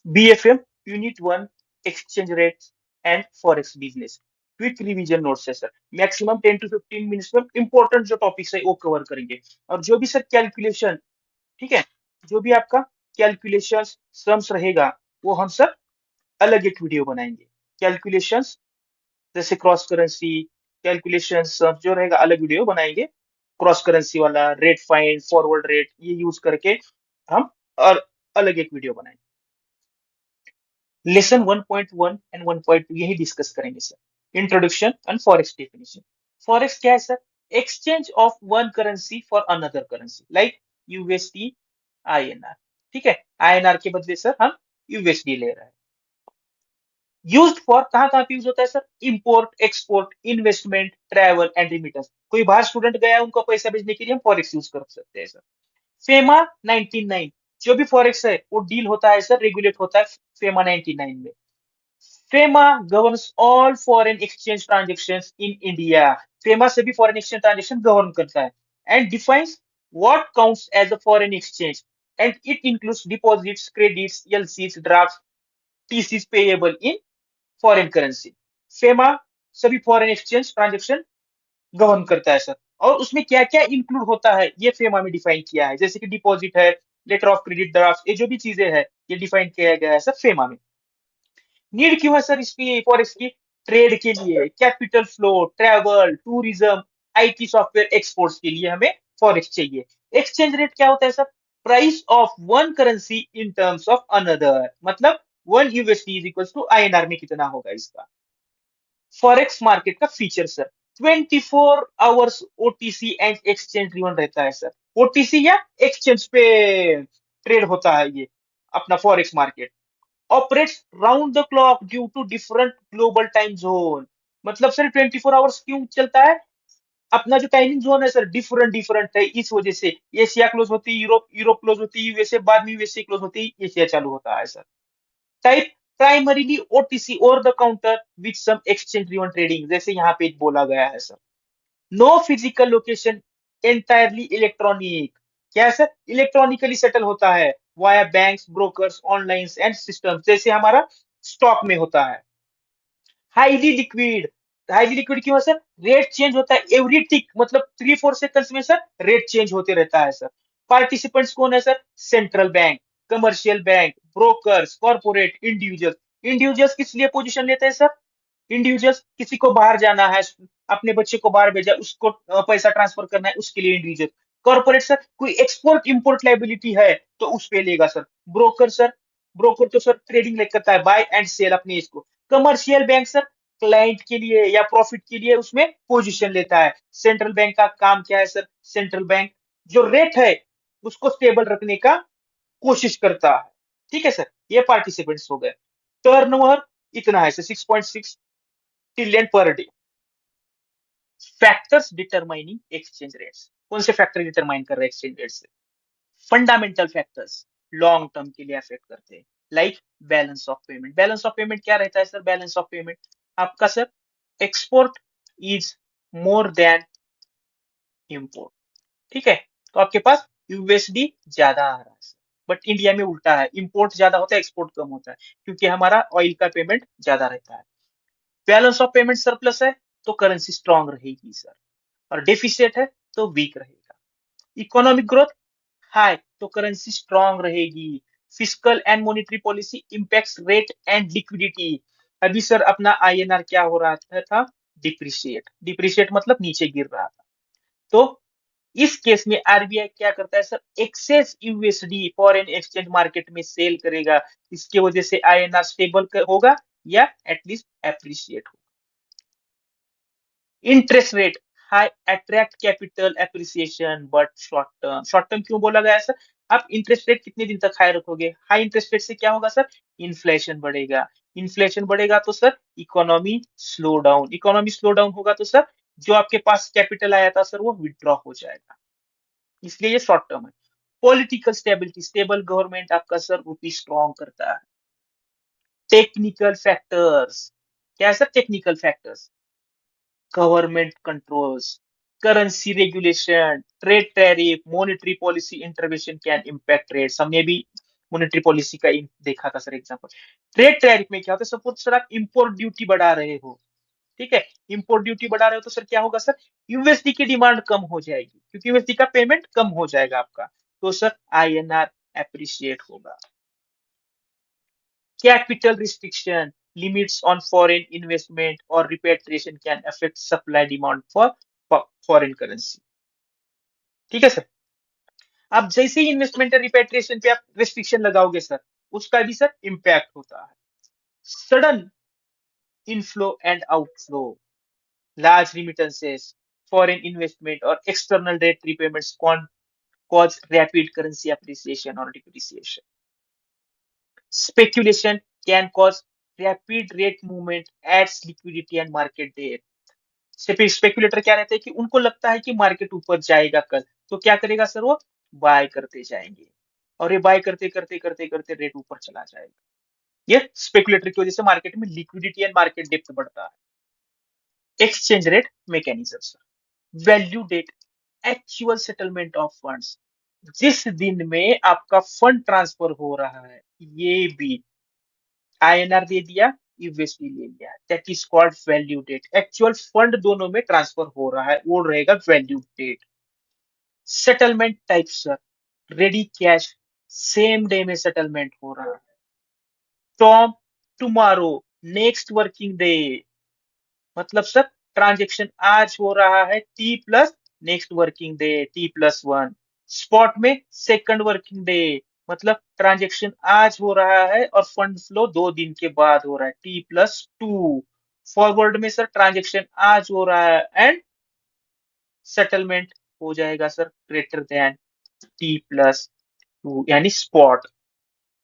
BFM unit one, exchange rate and forex business. Quick revision notes है sir, maximum 10 to 15 minutes में important जो topics है वो cover करेंगे। और जो भी सर कैलकुलेशन, ठीक है, जो भी आपका कैलकुलेशन सम्स रहेगा वो हम सर अलग एक वीडियो बनाएंगे। कैलकुलेशंस जैसे क्रॉस करेंसी कैलकुलेशंस जो रहेगा अलग वीडियो बनाएंगे। क्रॉस करेंसी वाला रेट फाइंड फॉरवर्ड रेट ये यूज करके हम और अलग एक वीडियो बनाएंगे। लेसन 1.1 एंड 1.2 यही डिस्कस करेंगे sir. Introduction and forex definition. Forex क्या है sir? Exchange of one currency for another currency like USD INR. ठीक है, आईएनआर के बदले सर हम यूएसडी ले रहे हैं। यूज्ड फॉर कहाँ कहाँ पे यूज होता है sir? Import export investment travel and remittance. कोई बाहर स्टूडेंट गया है उनको पैसा भेजने के लिए हम फॉरेक्स यूज कर सकते हैं सर। फेमा 99, जो भी फॉरेक्स है वो डील होता है सर, रेगुलेट होता है फेमा 99 में। FEMA governs all foreign exchange transaction in India. FEMA से भी फॉरेन एक्सचेंज ट्रांजेक्शन गवर्न करता है and defines what counts as a foreign exchange and it includes deposits credits LCs draft TCs payable in foreign currency. FEMA सभी foreign exchange transaction govern करता है sir. और उसमें क्या क्या इंक्लूड होता है ये फेमा में डिफाइन किया है, जैसे कि डिपॉजिट है, लेटर ऑफ क्रेडिट ड्राफ्ट, ये जो भी चीजें हैं ये डिफाइन किया गया है सर फेमा में। नीड क्यों है सर इसकी फॉरेक्स की? ट्रेड के लिए, capital flow, travel, tourism, IT software exports के लिए हमें फॉरेक्स चाहिए। एक्सचेंज रेट क्या होता है sir? Price of one currency in terms of another, मतलब one USD is equal to INR में कितना होगा इसका। फॉरेक्स मार्केट का feature sir, 24 hours OTC and exchange driven रहता है सर। ओटीसी या एक्सचेंज पे ट्रेड होता है ये अपना forex market. Operates round the clock due to different global time zone. मतलब सर 24 आवर्स क्यों चलता है? अपना जो टाइमिंग जोन है सर डिफरेंट डिफरेंट है, इस वजह से एशिया क्लोज होती है, यूरोप यूरोप क्लोज होती है, यूएसए बाद में यूएसए क्लोज होती है, एशिया चालू होता है sir. Type primarily OTC over the counter with some exchange driven trading, जैसे यहाँ पे बोला गया है sir. No physical location, entirely electronic. क्या है सर? इलेक्ट्रॉनिकली सेटल होता है via banks brokers online and system, जैसे हमारा स्टॉक में होता है। हाईली लिक्विड, हाईली लिक्विड क्यों है सर? रेट चेंज होता है एवरी टिक, मतलब 3-4 सेकंड्स में सर रेट चेंज होते रहता है सर। पार्टिसिपेंट्स कौन है sir? Central bank, commercial bank, brokers, corporate, individual. Individuals किस लिए पोजीशन लेते हैं सर? इंडिविजुअल्स किसी को बाहर जाना है, अपने बच्चे को बाहर भेजा, उसको पैसा ट्रांसफर करना है, उसके लिए इंडिविजुअल। कॉर्पोरेट सर कोई एक्सपोर्ट इंपोर्ट लाइबिलिटी है तो उस पे लेगा सर। ब्रोकर सर, ब्रोकर तो सर ट्रेडिंग करता है, बाय एंड सेल अपने इसको। कमर्शियल बैंक सर क्लाइंट के लिए या प्रॉफिट के लिए उसमें पोजीशन लेता है। सेंट्रल बैंक का काम क्या है सर? सेंट्रल बैंक जो रेट है उसको स्टेबल रखने का कोशिश करता है। ठीक है सर, ये पार्टिसिपेंट्स हो गए। टर्नओवर इतना है sir 6.6 trillion per day. Factors determining exchange rates, कौन से फैक्टर डिटरमाइन कर रहे हैं एक्सचेंज रेट से? फंडामेंटल फैक्टर्स, लॉन्ग टर्म के लिए अफेक्ट करते हैं, like balance of payment. Balance of payment क्या रहता है सर? बैलेंस ऑफ पेमेंट आपका sir export is more than import. ठीक है, तो आपके पास यूएसडी ज्यादा आ रहा है, बट इंडिया में उल्टा है, इंपोर्ट ज्यादा होता है एक्सपोर्ट कम होता है, क्योंकि हमारा ऑयल का पेमेंट ज्यादा रहता है। बैलेंस ऑफ पेमेंट सरप्लस है तो करेंसी स्ट्रांग रहेगी सर, और डेफिसिट है तो वीक रहेगा। इकोनॉमिक ग्रोथ हाई तो करेंसी स्ट्रांग रहेगी। Physical and monetary policy impacts rate and liquidity. अभी सर अपना आईएनआर क्या हो रहा था? डिप्रिशिएट, डिप्रिशिएट मतलब नीचे गिर रहा था। तो इस केस में आरबीआई क्या करता है sir? Excess USD foreign exchange market में सेल करेगा। इसकी वजह से आईएनआर स्टेबल होगा या एटलीस्ट एप्रिशिएट होगा। Interest rate high attract capital appreciation but short term. Short term क्यों बोला गया है सर? आप इंटरेस्ट रेट कितने दिन तक हाई रखोगे? हाई इंटरेस्ट रेट से क्या होगा सर? इन्फ्लेशन बढ़ेगा। इन्फ्लेशन बढ़ेगा तो sir economy slow down, economy slow down होगा तो सर जो आपके पास कैपिटल आया था सर वो विड्रॉ हो जाएगा। इसलिए ये शॉर्ट टर्म है। पॉलिटिकल स्टेबिलिटी, स्टेबल गवर्नमेंट आपका सर रूपी स्ट्रॉन्ग करता है। टेक्निकल फैक्टर्स क्या है sir? Technical factors government controls, currency regulation, trade tariff, monetary policy intervention can impact rates. हमने भी मॉनेटरी पॉलिसी का देखा था सर एग्जांपल। ट्रेड टैरिफ में क्या होता है, सपोज सर आप इंपोर्ट ड्यूटी बढ़ा रहे हो, ठीक है, इंपोर्ट ड्यूटी बढ़ा रहे हो तो सर क्या होगा सर, यूएसडी की डिमांड कम हो जाएगी, क्योंकि यूएसडी का पेमेंट कम हो जाएगा आपका, तो सर आईएनआर एप्रिशिएट होगा। Capital restriction, limits on foreign investment or repatriation can affect supply demand for foreign currency। ठीक है सर। आप जैसे ही इन्वेस्टमेंट और रिपेट्रिएशन पे आप रिस्ट्रिक्शन लगाओगे सर, उसका भी सर इम्पैक्ट होता है। Sudden inflow and outflow, large remittances, foreign investment और external debt repayments cause rapid currency appreciation or depreciation। Speculation can cause rapid rate movement, adds liquidity and market depth। Speculator क्या रहता है कि उनको लगता है कि मार्केट ऊपर जाएगा कल, तो क्या करेगा सर, वो बाय करते जाएंगे, और ये बाय करते करते करते करते रेट ऊपर चला जाएगा। ये स्पेकुलेटर की वजह से मार्केट में लिक्विडिटी एंड मार्केट डेप्थ बढ़ता है। Exchange rate mechanism sir, value date, actual settlement of funds, जिस दिन में आपका फंड ट्रांसफर हो रहा है, ये भी आईएनआर दे दिया, यूएसडी ले लिया, that is called value date. Actual fund दोनों में ट्रांसफर हो रहा है, वो रहेगा value date. Settlement type sir, ready cash, same day में सेटलमेंट हो रहा है। Tom tomorrow, next working day, मतलब सर ट्रांजेक्शन आज हो रहा है T plus next working day, T+1। Spot में सेकंड वर्किंग डे, मतलब ट्रांजेक्शन आज हो रहा है और फंड फ्लो 2 दिन के बाद हो रहा है, T+2। फॉरवर्ड में सर ट्रांजेक्शन आज हो रहा है एंड सेटलमेंट हो जाएगा सर ग्रेटर देन T+2, यानी स्पॉट।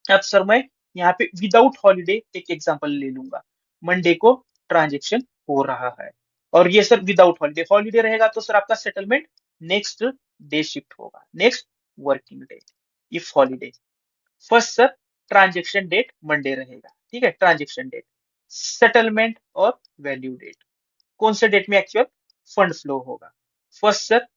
अब सर मैं यहाँ पे विदाउट हॉलीडे एक एग्जांपल ले लूंगा। मंडे को ट्रांजेक्शन हो रहा है और ये सर विदाउट हॉलीडे, हॉलीडे रहेगा तो सर आपका सेटलमेंट नेक्स्ट डे शिफ्ट होगा, next working day. If holiday, first sir transaction date Monday रहेगा, ठीक है, ट्रांजेक्शन डेट, सेटलमेंट और वैल्यू डेट, कौन से डेट में एक्चुअल फंड फ्लो होगा। First sir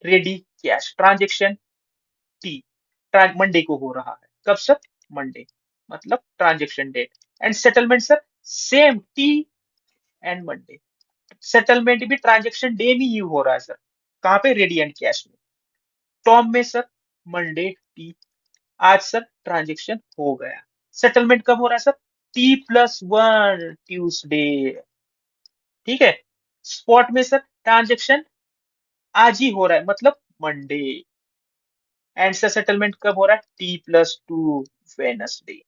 ready cash, transaction T, Monday को हो रहा है, कब सर, मंडे, मतलब transaction date, and settlement sir same T and Monday. Settlement भी ट्रांजेक्शन डे में ही हो रहा है सर, कहाँ पे, रेडी एंड कैश में। टॉम में सर मंडे टी, आज सर ट्रांजेक्शन हो गया, सेटलमेंट कब हो रहा है सर, T+1 ट्यूसडे, ठीक है। स्पॉट में सर ट्रांजेक्शन आज ही हो रहा है, मतलब मंडे, एंड सर सेटलमेंट कब हो रहा है, T+2 वेनसडे।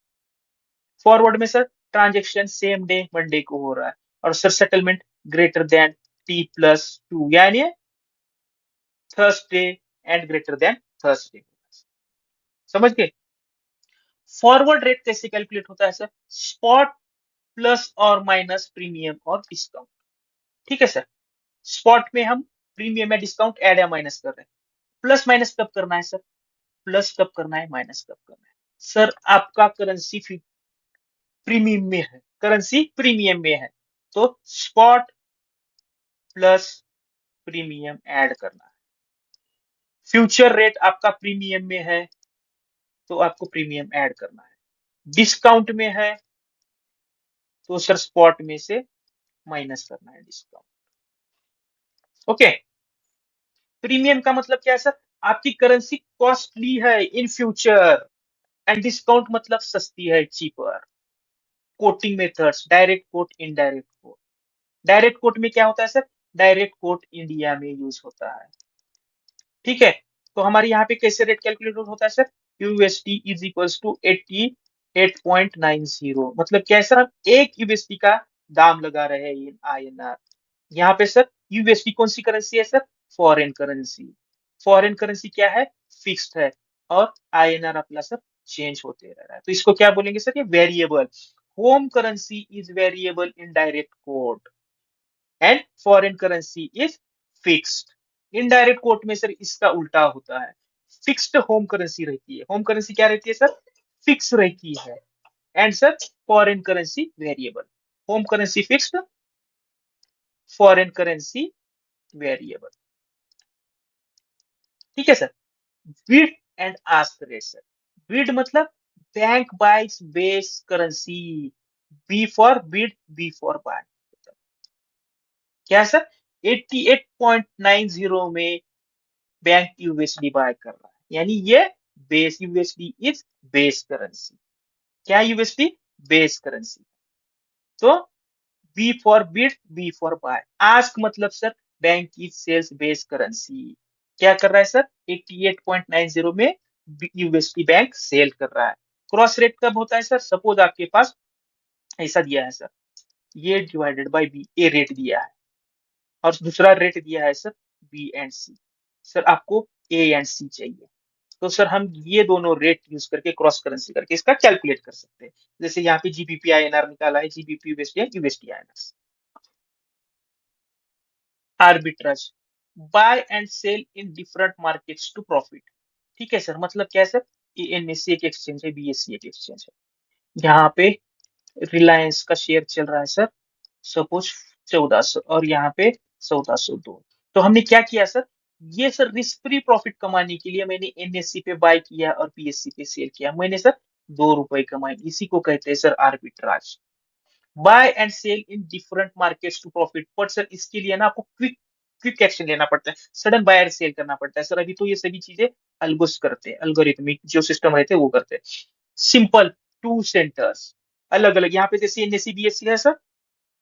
फॉरवर्ड में sir transaction same day Monday को हो रहा है और sir settlement greater than T+2, यानी Thursday and greater than Thursday. समझ गए। फॉरवर्ड रेट कैसे कैलकुलेट होता है सर, स्पॉट प्लस और माइनस प्रीमियम और डिस्काउंट, ठीक है सर। स्पॉट में हम प्रीमियम या डिस्काउंट ऐड या माइनस कर रहे हैं, प्लस माइनस कब करना है सर, प्लस कब करना है, माइनस कब करना है। सर आपका करेंसी प्रीमियम में है, करेंसी प्रीमियम में है, तो स्पॉट प्लस प्रीमियम ऐड करना है। फ्यूचर रेट आपका प्रीमियम में है तो आपको प्रीमियम ऐड करना है, डिस्काउंट में है तो सर स्पॉट में से माइनस करना है डिस्काउंट। ओके। प्रीमियम का मतलब क्या है सर, आपकी करेंसी कॉस्टली है इन फ्यूचर, एंड डिस्काउंट मतलब सस्ती है, cheaper. Coating methods, direct quote, indirect coat. Direct quote में क्या होता है सर, डायरेक्ट कोट इंडिया में यूज होता है, ठीक है। तो हमारे यहाँ पे कैसे रेट कैलकुलेट होता है sir, USD is equals to 88.90, मतलब क्या है सर, हम एक यूएसडी का दाम लगा रहे हैं इन आईएनआर। यहाँ पे सर यूएसडी कौन सी करेंसी है sir, foreign currency. Foreign currency क्या है, फिक्स्ड है, और आईएनआर अपना सर चेंज होते रह रहा है, तो इसको क्या बोलेंगे सर, ये variable. Home currency is variable in direct quote and foreign currency is fixed. Indirect coat में सर इसका उल्टा होता है, फिक्स्ड होम करेंसी रहती है, होम करेंसी क्या रहती है सर, फिक्स रहती है, and sir foreign currency variable. Home currency fixed, foreign currency variable, ठीक है sir. Bid and ask rate sir, bid मतलब bank buys base currency, B for bid, B for buy. क्या है सर? 88.90 में bank USD bye कर रहा है, यानी ये base USD is base currency. क्या यूएसडी? Base currency. तो B for bid, B for buy. Ask मतलब सर बैंक की सेल्स बेस करेंसी। क्या कर रहा है सर? 88.90 में यूएसडी बैंक सेल कर रहा है। क्रॉस रेट कब होता है सर? सपोज आपके पास ऐसा दिया है सर, ये divided by B, A rate दिया है और दूसरा रेट दिया है sir B and C. Sir आपको ए एंड सी चाहिए, तो सर हम ये दोनों रेट यूज करके क्रॉस करेंसी करके इसका कैलकुलेट कर सकते हैं। जैसे यहाँ पे जीबीपी आईएनआर निकाला है, जीबीपी यूएसडी है, USD INR. Arbitrage, buy and sell in different markets to profit. ठीक है सर, मतलब क्या है सर? एनएससी एक एक्सचेंज है, बीएससी एक एक्सचेंज है। यहाँ पे रिलायंस का शेयर चल रहा है सर सपोज 1400, और यहाँ पे 1402। तो हमने क्या किया सर? ये सर रिस्क फ्री प्रॉफिट कमाने के लिए मैंने एनएससी पे बाय किया और पीएससी पे सेल किया, मैंने सर 2 रुपए कमाए। इसी को कहते हैं sir arbitrage. Buy and sell in different markets to profit, but sir इसके लिए ना आपको क्विक क्विक एक्शन लेना पड़ता है, सडन बाय एंड सेल करना पड़ता है। सर अभी तो ये सभी चीजें अल्गोस करते हैं, अल्गोरिथमिक जो सिस्टम रहते हैं वो करते हैं। सिंपल, टू सेंटर्स अलग अलग, यहाँ पे जैसे एनएससी बीएससी है सर,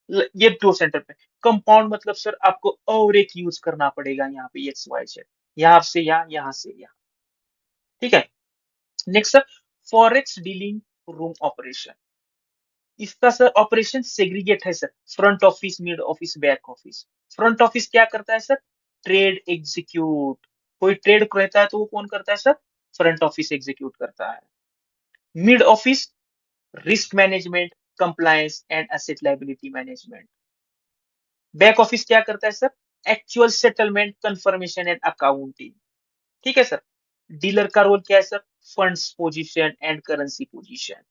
ये दो सेंटर पे। कंपाउंड मतलब सर आपको और एक यूज करना पड़ेगा, यहाँ पे एक्स वाई जेड, यहाँ से यहाँ, यहाँ से यहाँ। ठीक है। Next sir, forex dealing room operation. इसका सर ऑपरेशन सेग्रीगेट है sir, front office, mid office, back office. Front office क्या करता है सर? Trade execute. कोई ट्रेड रहता है तो वो कौन करता है सर? फ्रंट ऑफिस एग्जीक्यूट करता है। Mid office, risk management, compliance and asset liability management. Back office क्या करता है sir? Actual settlement, confirmation and accounting. ठीक है सर। डीलर का रोल क्या है sir? Funds position and currency position.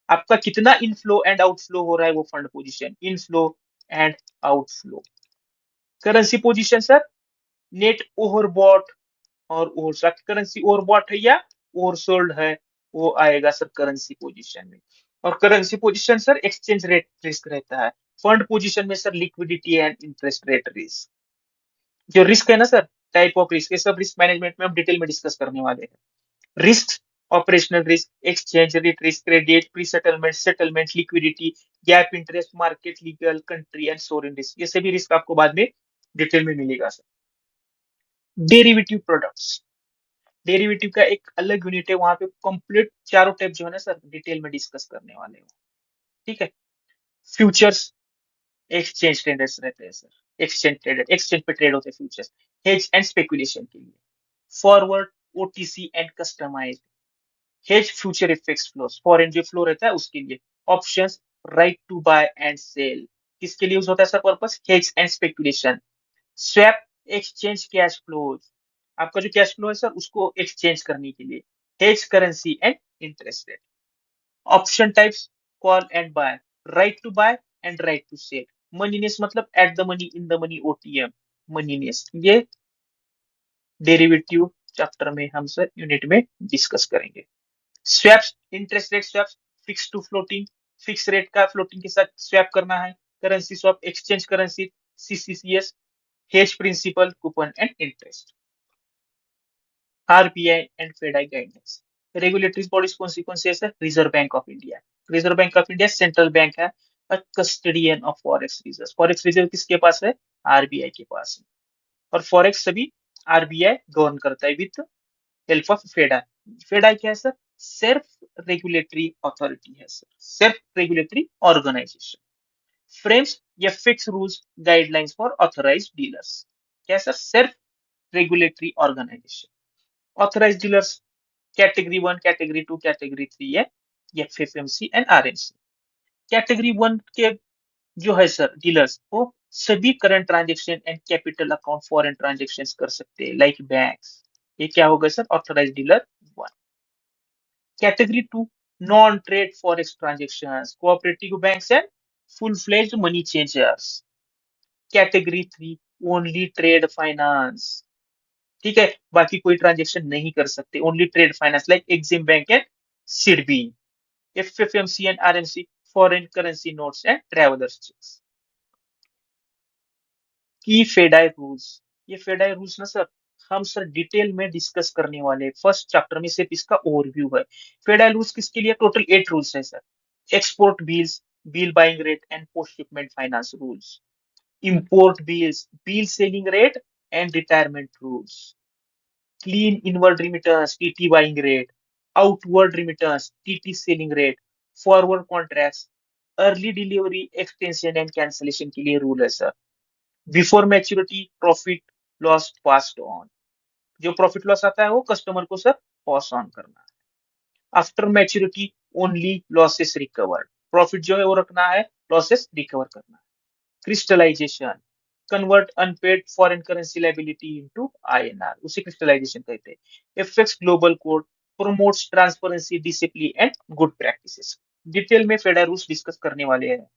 आपका कितना इनफ्लो एंड आउटफ्लो हो रहा है, वो fund position, inflow and outflow. Currency position sir, net overbought और ओवरसॉल्ड। करेंसी ओवरबॉट है या ओवरसोल्ड है, वो आएगा सर करेंसी पोजीशन में। और currency position sir exchange rate risk रहता है। फंड पोजीशन में sir liquidity and interest rate risk. जो रिस्क है ना सर, टाइप ऑफ रिस्क, ये सब रिस्क मैनेजमेंट में हम डिटेल में डिस्कस करने वाले हैं। Risk, operational risk, exchange rate risk, credit, pre settlement, settlement, liquidity, gap interest, market, legal, country and Soren risk, ये सभी रिस्क आपको बाद में डिटेल में मिलेगा सर। डेरिवेटिव प्रोडक्ट्स, डेरिवेटिव का एक अलग यूनिट है, वहां पे कंप्लीट चारों टाइप जो है ना सर डिटेल में डिस्कस करने वाले हो। ठीक है। फ्यूचर्स, एक्सचेंज ट्रेडर्स रहते हैं सर, एक्सचेंज ट्रेडर, एक्सचेंज पे ट्रेड होते हैं फ्यूचर्स, हेज एंड स्पेकुलेशन के लिए। Forward, OTC and customised, hedge future effects flows, foreign जो फ्लो रहता है उसके लिए। Options, right to buy and sell, किसके लिए यूज होता है sir purpose? Hedge and speculation. Swap, exchange cash flows, आपका जो कैश फ्लो है सर उसको एक्सचेंज करने के लिए। Hedge currency and interest rate. Option types, call and buy, right to buy and right to sell. Moneyness मतलब at the money, in the money, OTM, moneyness. ये derivative chapter में हम sir unit में discuss करेंगे। Swaps, interest rate swaps, fix to floating, fix rate का floating के साथ swap करना है। Currency swap, exchange currency, CCCS, hedge principal, coupon and interest. RBI and FEDAI guidelines, regulatory bodies कौन सी है sir? Reserve bank of India. Reserve bank of India central bank है, custodian of forex reserve. Forex reserve किसके पास है? RBI के पास है। और फॉरेक्स सभी आरबीआई गवर्न करता है विद हेल्प ऑफ फेडा। फेडा क्या है सर? सेल्फ रेगुलेटरी अथॉरिटी है sir, self regulatory organisation. Frames या fix rules guidelines for authorised dealers. क्या sir? Self regulatory organisation. Authorised dealers, category 1, category 2, category 3 है, एफएफएमसी एंड आरएमसी। कैटेगरी 1 के जो है सर डीलर्स, वो सभी current transaction and capital account foreign transaction कर सकते हैं लाइक बैंक्स। ये क्या होगा sir? Authorised dealer 1। Category 2, non trade forex transaction, cooperative banks and full fledged money changers. Category 3, only trade finance. ठीक है, बाकी कोई ट्रांजेक्शन नहीं कर सकते, only trade finance like EXIM bank and SIDBI, FFMC and RMC, foreign currency notes and travellers cheques. की FEDAI rules, ये FEDAI rules ना सर, हम सर डिटेल में डिस्कस करने वाले हैं। फर्स्ट चैप्टर में सिर्फ इसका ओवरव्यू है। फेडाई रूल्स किसके लिए? टोटल 8 रूल्स है sir. Export bills, bill buying rate and post shipment finance rules, import bills, bill selling rate and retirement rules, clean inward remittance, TT buying rate, outward remittance, TT selling rate, forward contracts, early delivery, extension and cancellation के लिए rule है sir. Before maturity profit loss passed on, जो profit loss आता है वो customer को sir pass on करना है। After maturity only losses recovered, profit जो है वो रखना है, लॉसेस रिकवर करना है। Crystallisation, convert unpaid foreign currency liability into INR, उसे क्रिस्टलाइजेशन कहते हैं। FX global code promotes transparency, discipline and good practices. Detail में फेडा रूल्स डिस्कस करने वाले हैं।